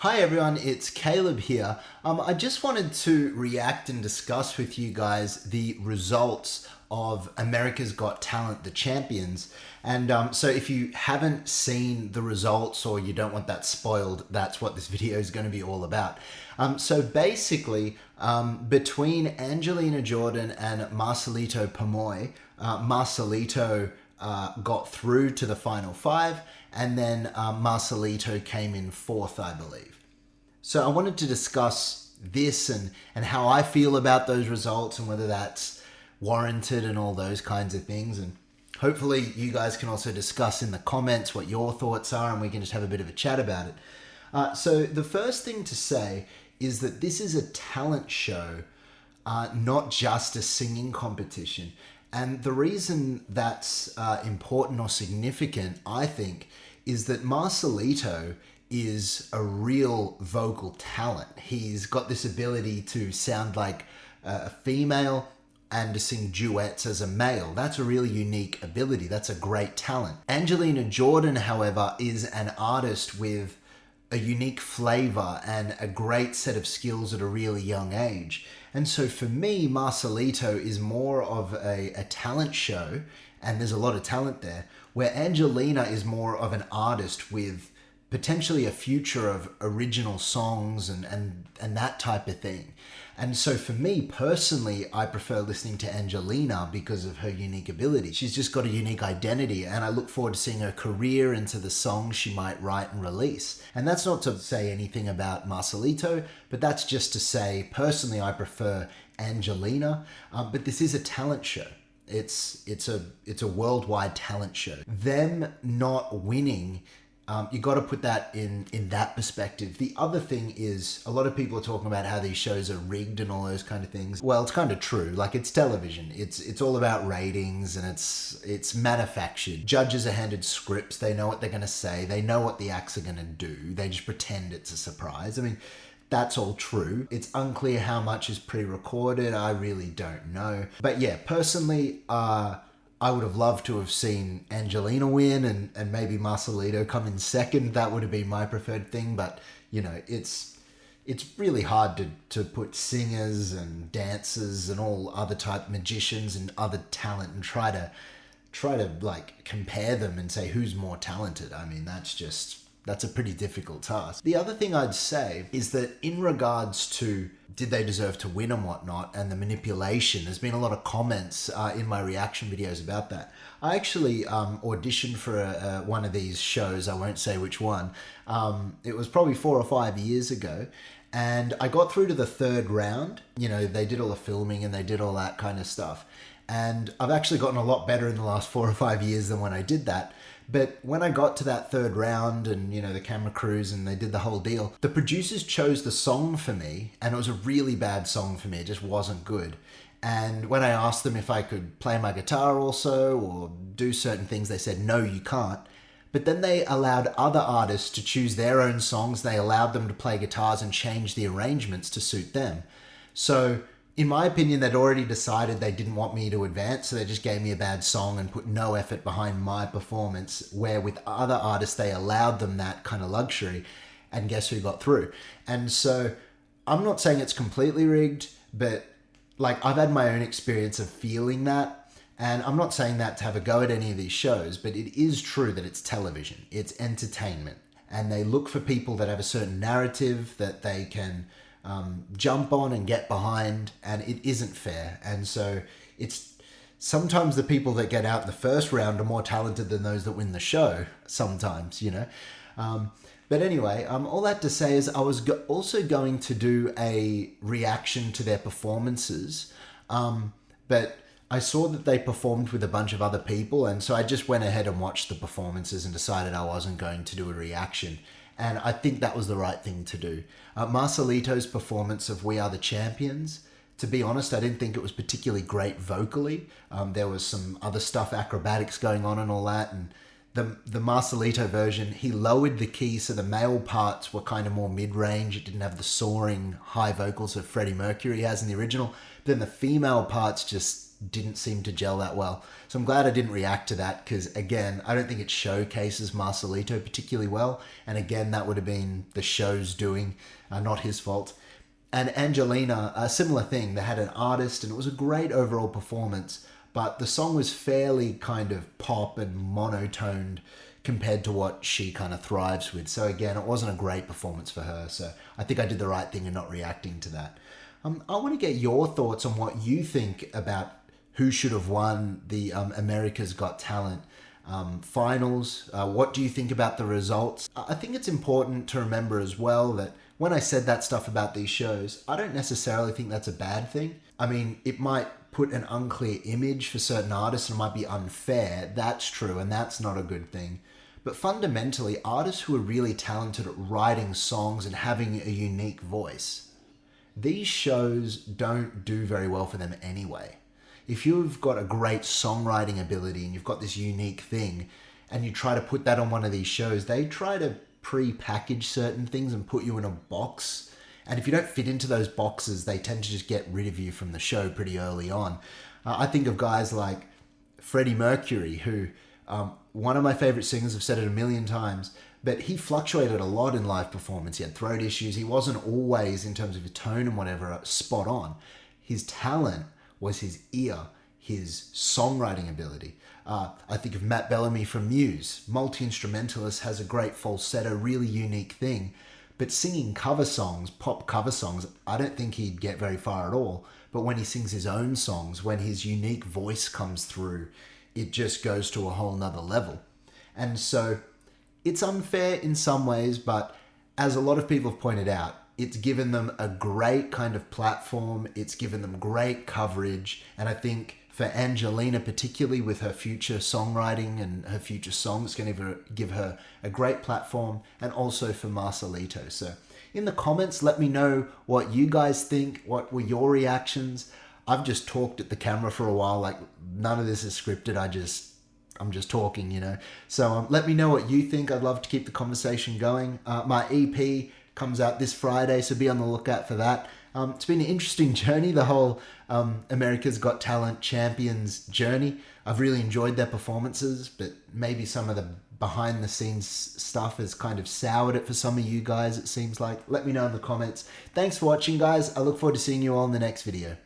Hi everyone, it's Caleb here. I just wanted to react and discuss with you guys the results of America's Got Talent, the champions. And so if you haven't seen the results or you don't want that spoiled, that's what this video is going to be all about. So basically, between Angelina Jordan and Marcelito Pomoy, Marcelito got through to the final five, and then Marcelito came in fourth, I believe. So I wanted to discuss this and how I feel about those results and whether that's warranted and all those kinds of things. And hopefully you guys can also discuss in the comments what your thoughts are and we can just have a bit of a chat about it. So the first thing to say is that this is a talent show, not just a singing competition. And the reason that's important or significant, I think, is that Marcelito is a real vocal talent. He's got this ability to sound like a female and to sing duets as a male. That's a really unique ability. That's a great talent. Angelina Jordan, however, is an artist with a unique flavor and a great set of skills at a really young age. And so for me, Marcelito is more of a talent show, and there's a lot of talent there, where Angelina is more of an artist with potentially a future of original songs and that type of thing. And so for me personally, I prefer listening to Angelina because of her unique ability. She's just got a unique identity, and I look forward to seeing her career into the songs she might write and release. And that's not to say anything about Marcelito, but that's just to say personally I prefer Angelina. But this is a talent show. It's a worldwide talent show. Them not winning, you got to put that in that perspective. The other thing is, a lot of people are talking about how these shows are rigged and all those kind of things. Well, it's kind of true. Like, it's television. It's all about ratings, and it's manufactured. Judges are handed scripts. They know what they're going to say. They know what the acts are going to do. They just pretend it's a surprise. I mean, that's all true. It's unclear how much is pre-recorded. I really don't know. But yeah, personally, I would have loved to have seen Angelina win and maybe Marcelito come in second. That would have been my preferred thing. But, you know, it's really hard to put singers and dancers and all other type magicians and other talent and try to like compare them and say who's more talented. I mean, that's a pretty difficult task. The other thing I'd say is that in regards to did they deserve to win and whatnot, and the manipulation, there's been a lot of comments in my reaction videos about that. I actually auditioned for one of these shows. I won't say which one. It was probably 4 or 5 years ago. And I got through to the third round. You know, they did all the filming and they did all that kind of stuff. And I've actually gotten a lot better in the last 4 or 5 years than when I did that. But when I got to that third round and, you know, the camera crews and they did the whole deal, the producers chose the song for me, and it was a really bad song for me. It just wasn't good. And when I asked them if I could play my guitar also or do certain things, they said, no, you can't. But then they allowed other artists to choose their own songs. They allowed them to play guitars and change the arrangements to suit them. So in my opinion, they'd already decided they didn't want me to advance, so they just gave me a bad song and put no effort behind my performance, where with other artists, they allowed them that kind of luxury, and guess who got through? And so I'm not saying it's completely rigged, but like, I've had my own experience of feeling that, and I'm not saying that to have a go at any of these shows, but it is true that it's television, it's entertainment, and they look for people that have a certain narrative that they can jump on and get behind, and it isn't fair. And so it's sometimes the people that get out in the first round are more talented than those that win the show sometimes, you know. But anyway, all that to say is I was also going to do a reaction to their performances, but I saw that they performed with a bunch of other people, and so I just went ahead and watched the performances and decided I wasn't going to do a reaction. And I think that was the right thing to do. Marcelito's performance of We Are the Champions, to be honest, I didn't think it was particularly great vocally. There was some other stuff, acrobatics going on and all that. And the Marcelito version, he lowered the key, so the male parts were kind of more mid-range. It didn't have the soaring high vocals that Freddie Mercury has in the original. Then the female parts just didn't seem to gel that well. So I'm glad I didn't react to that because, again, I don't think it showcases Marcelito particularly well. And again, that would have been the show's doing, not his fault. And Angelina, a similar thing. They had an artist and it was a great overall performance, but the song was fairly kind of pop and monotoned compared to what she kind of thrives with. So again, it wasn't a great performance for her. So I think I did the right thing in not reacting to that. I want to get your thoughts on what you think about who should have won the America's Got Talent finals. What do you think about the results? I think it's important to remember as well that when I said that stuff about these shows, I don't necessarily think that's a bad thing. I mean, it might put an unclear image for certain artists and it might be unfair. That's true, and that's not a good thing. But fundamentally, artists who are really talented at writing songs and having a unique voice, these shows don't do very well for them anyway. If you've got a great songwriting ability and you've got this unique thing and you try to put that on one of these shows, they try to pre-package certain things and put you in a box. And if you don't fit into those boxes, they tend to just get rid of you from the show pretty early on. I think of guys like Freddie Mercury, who one of my favorite singers, I've said it a million times, but he fluctuated a lot in live performance. He had throat issues. He wasn't always, in terms of his tone and whatever, spot on. His talent was his ear, his songwriting ability. I think of Matt Bellamy from Muse. Multi-instrumentalist, has a great falsetto, really unique thing. But singing cover songs, pop cover songs, I don't think he'd get very far at all. But when he sings his own songs, when his unique voice comes through, it just goes to a whole nother level. And so it's unfair in some ways, but as a lot of people have pointed out, it's given them a great kind of platform. It's given them great coverage. And I think for Angelina, particularly with her future songwriting and her future songs, it's going to give her a great platform, and also for Marcelito. So in the comments, let me know what you guys think. What were your reactions? I've just talked at the camera for a while. Like, none of this is scripted. I'm just talking, you know. So let me know what you think. I'd love to keep the conversation going. My EP comes out this Friday, so be on the lookout for that. It's been an interesting journey, the whole America's Got Talent champions journey. I've really enjoyed their performances, but maybe some of the behind the scenes stuff has kind of soured it for some of you guys, it seems like. Let me know in the comments. Thanks for watching, guys. I look forward to seeing you all in the next video.